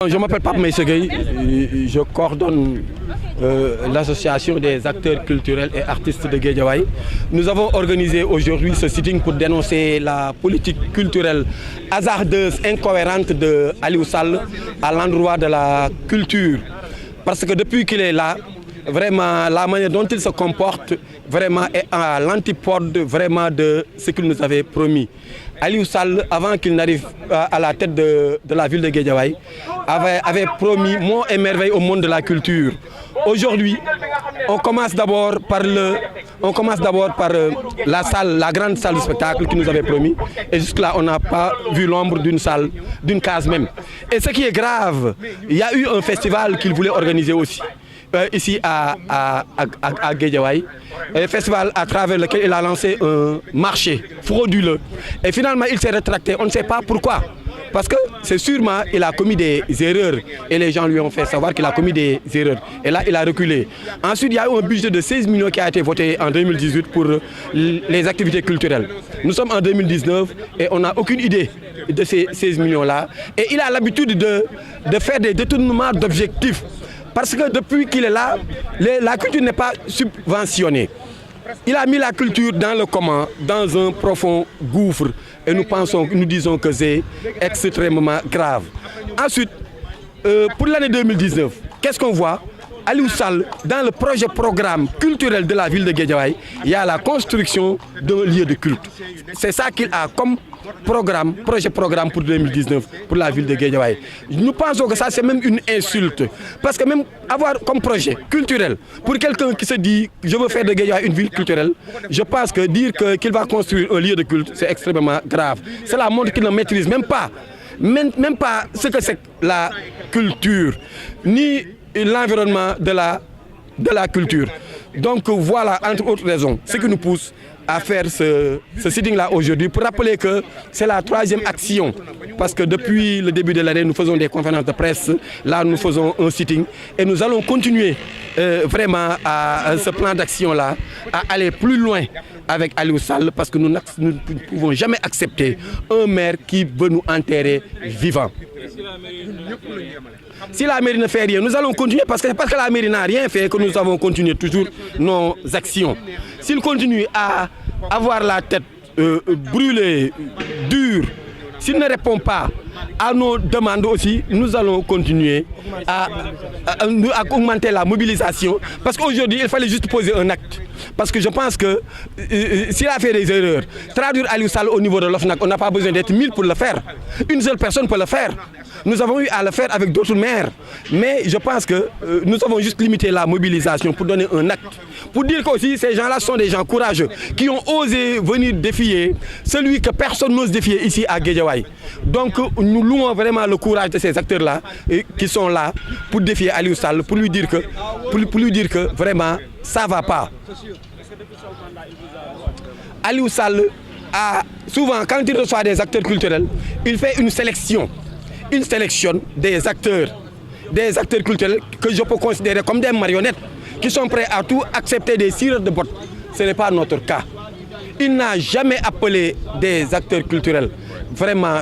Je m'appelle Pape Meissegei, je coordonne l'association des acteurs culturels et artistes de Guédiawaye. Nous avons organisé aujourd'hui ce sitting pour dénoncer la politique culturelle hasardeuse, incohérente de Aliou Sall à l'endroit de la culture. Parce que depuis qu'il est là, vraiment la manière dont il se comporte vraiment est à l'antipode vraiment de ce qu'il nous avait promis. Aliou Sall, avant qu'il n'arrive à la tête de la ville de Guédiawaye, avait promis monts et merveilles au monde de la culture. Aujourd'hui, on commence d'abord par la salle, la grande salle de spectacle qu'il nous avait promis. Et jusque-là, on n'a pas vu l'ombre d'une salle, d'une case même. Et ce qui est grave, il y a eu un festival qu'il voulait organiser aussi. Ici à Guédiawaye, un festival à travers lequel il a lancé un marché frauduleux. Et finalement, il s'est rétracté. On ne sait pas pourquoi. Parce que c'est sûrement qu'il a commis des erreurs et les gens lui ont fait savoir qu'il a commis des erreurs. Et là, il a reculé. Ensuite, il y a eu un budget de 16 millions qui a été voté en 2018 pour les activités culturelles. Nous sommes en 2019 et on n'a aucune idée de ces 16 millions-là. Et il a l'habitude de faire des détournements d'objectifs. Parce que depuis qu'il est là, la culture n'est pas subventionnée. Il a mis la culture dans le commun, dans un profond gouffre. Et nous disons que c'est extrêmement grave. Ensuite, pour l'année 2019, qu'est-ce qu'on voit? Aliou Sall, dans le programme culturel de la ville de Guédiawaye, il y a la construction d'un lieu de culte. C'est ça qu'il a comme projet programme pour 2019 pour la ville de Guédiawaye. Nous pensons que ça c'est même une insulte. Parce que même avoir comme projet culturel, pour quelqu'un qui se dit je veux faire de Guédiawaye une ville culturelle, je pense que dire qu'il va construire un lieu de culte, c'est extrêmement grave. Cela montre qu'il ne maîtrise même pas ce que c'est la culture, ni l'environnement de la culture. Donc voilà, entre autres raisons, ce qui nous pousse à faire ce sitting-là aujourd'hui pour rappeler que c'est la troisième action. Parce que depuis le début de l'année, nous faisons des conférences de presse, là nous faisons un sitting et nous allons continuer vraiment à ce plan d'action-là, à aller plus loin avec Aliou Sall parce que nous ne pouvons jamais accepter un maire qui veut nous enterrer vivants. Si la mairie ne fait rien, nous allons continuer parce que la mairie n'a rien fait que nous avons continué toujours nos actions. S'il continue à avoir la tête brûlée, dure, s'il ne répond pas à nos demandes aussi, nous allons continuer à augmenter la mobilisation parce qu'aujourd'hui, il fallait juste poser un acte. Parce que je pense que s'il a fait des erreurs, traduire Aliou Sall au niveau de l'OFNAC, on n'a pas besoin d'être 1000 pour le faire. Une seule personne peut le faire. Nous avons eu à le faire avec d'autres maires. Mais je pense que nous avons juste limité la mobilisation pour donner un acte. Pour dire qu'aussi ces gens-là sont des gens courageux qui ont osé venir défier celui que personne n'ose défier ici à Guédiawaye. Donc nous louons vraiment le courage de ces acteurs-là qui sont là pour défier Aliou Sall, pour lui dire que vraiment ça ne va pas. Aliou Sall a souvent, quand il reçoit des acteurs culturels, il fait une sélection. Il sélectionne des acteurs culturels que je peux considérer comme des marionnettes qui sont prêts à tout accepter des sireurs de bottes. Ce n'est pas notre cas. Il n'a jamais appelé des acteurs culturels vraiment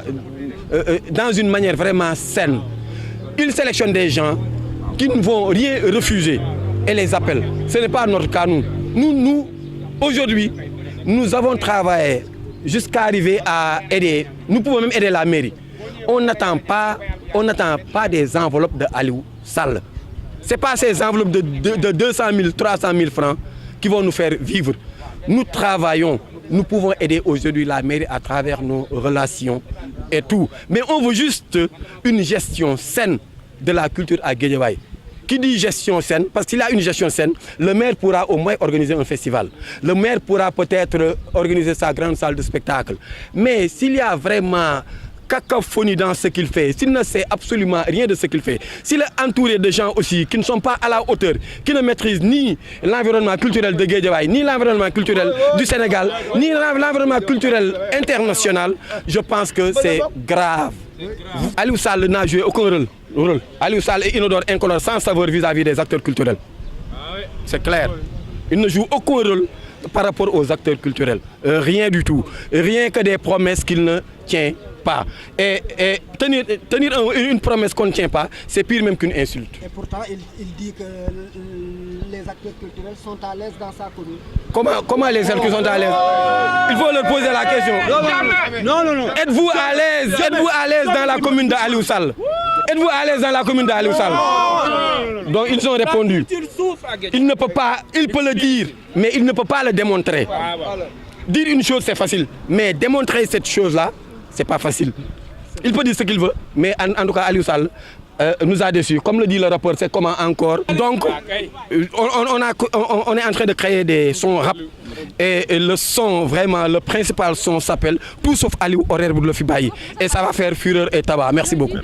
dans une manière vraiment saine. Il sélectionne des gens qui ne vont rien refuser et les appelle. Ce n'est pas notre cas, nous. Nous, aujourd'hui, nous avons travaillé jusqu'à arriver à aider. Nous pouvons même aider la mairie. On n'attend pas des enveloppes de Aliou Sall. Ce n'est pas ces enveloppes de 200 000, 300 000 francs qui vont nous faire vivre. Nous travaillons, nous pouvons aider aujourd'hui la mairie à travers nos relations et tout. Mais on veut juste une gestion saine de la culture à Guédiawaye. Qui dit gestion saine? Parce qu'il y a une gestion saine, le maire pourra au moins organiser un festival. Le maire pourra peut-être organiser sa grande salle de spectacle. Mais s'il y a vraiment cacophonie dans ce qu'il fait, s'il ne sait absolument rien de ce qu'il fait, s'il est entouré de gens aussi qui ne sont pas à la hauteur, qui ne maîtrisent ni l'environnement culturel de Guédiawaye, ni l'environnement culturel du Sénégal, ni l'environnement culturel international, je pense que c'est grave. Aliou Sall n'a joué aucun rôle. Aliou Sall est inodore, incolore, sans saveur vis-à-vis des acteurs culturels. C'est clair. Il ne joue aucun rôle par rapport aux acteurs culturels. Rien du tout. Rien que des promesses qu'il ne tient pas. Et tenir une promesse qu'on ne tient pas, c'est pire même qu'une insulte. Et pourtant, il dit que les acteurs culturels sont à l'aise dans sa commune. Comment les acteurs sont à l'aise? Il faut leur poser la question. Non. Êtes-vous à l'aise dans la commune d'Aliou Sall? Êtes-vous à l'aise dans la commune d'Aliou Sall? Donc ils ont répondu. Il ne peut pas, il peut le dire, mais il ne peut pas le démontrer. Dire une chose, c'est facile, mais démontrer cette chose-là, c'est pas facile. Il peut dire ce qu'il veut, mais en tout cas, Aliou Sall nous a déçus. Comme le dit le rapport, c'est comment encore. Donc, on est en train de créer des sons rap. Et le son, vraiment, le principal son s'appelle Tout sauf Aliou, horaire pour le Fibayi. Et ça va faire fureur et tabac. Merci beaucoup.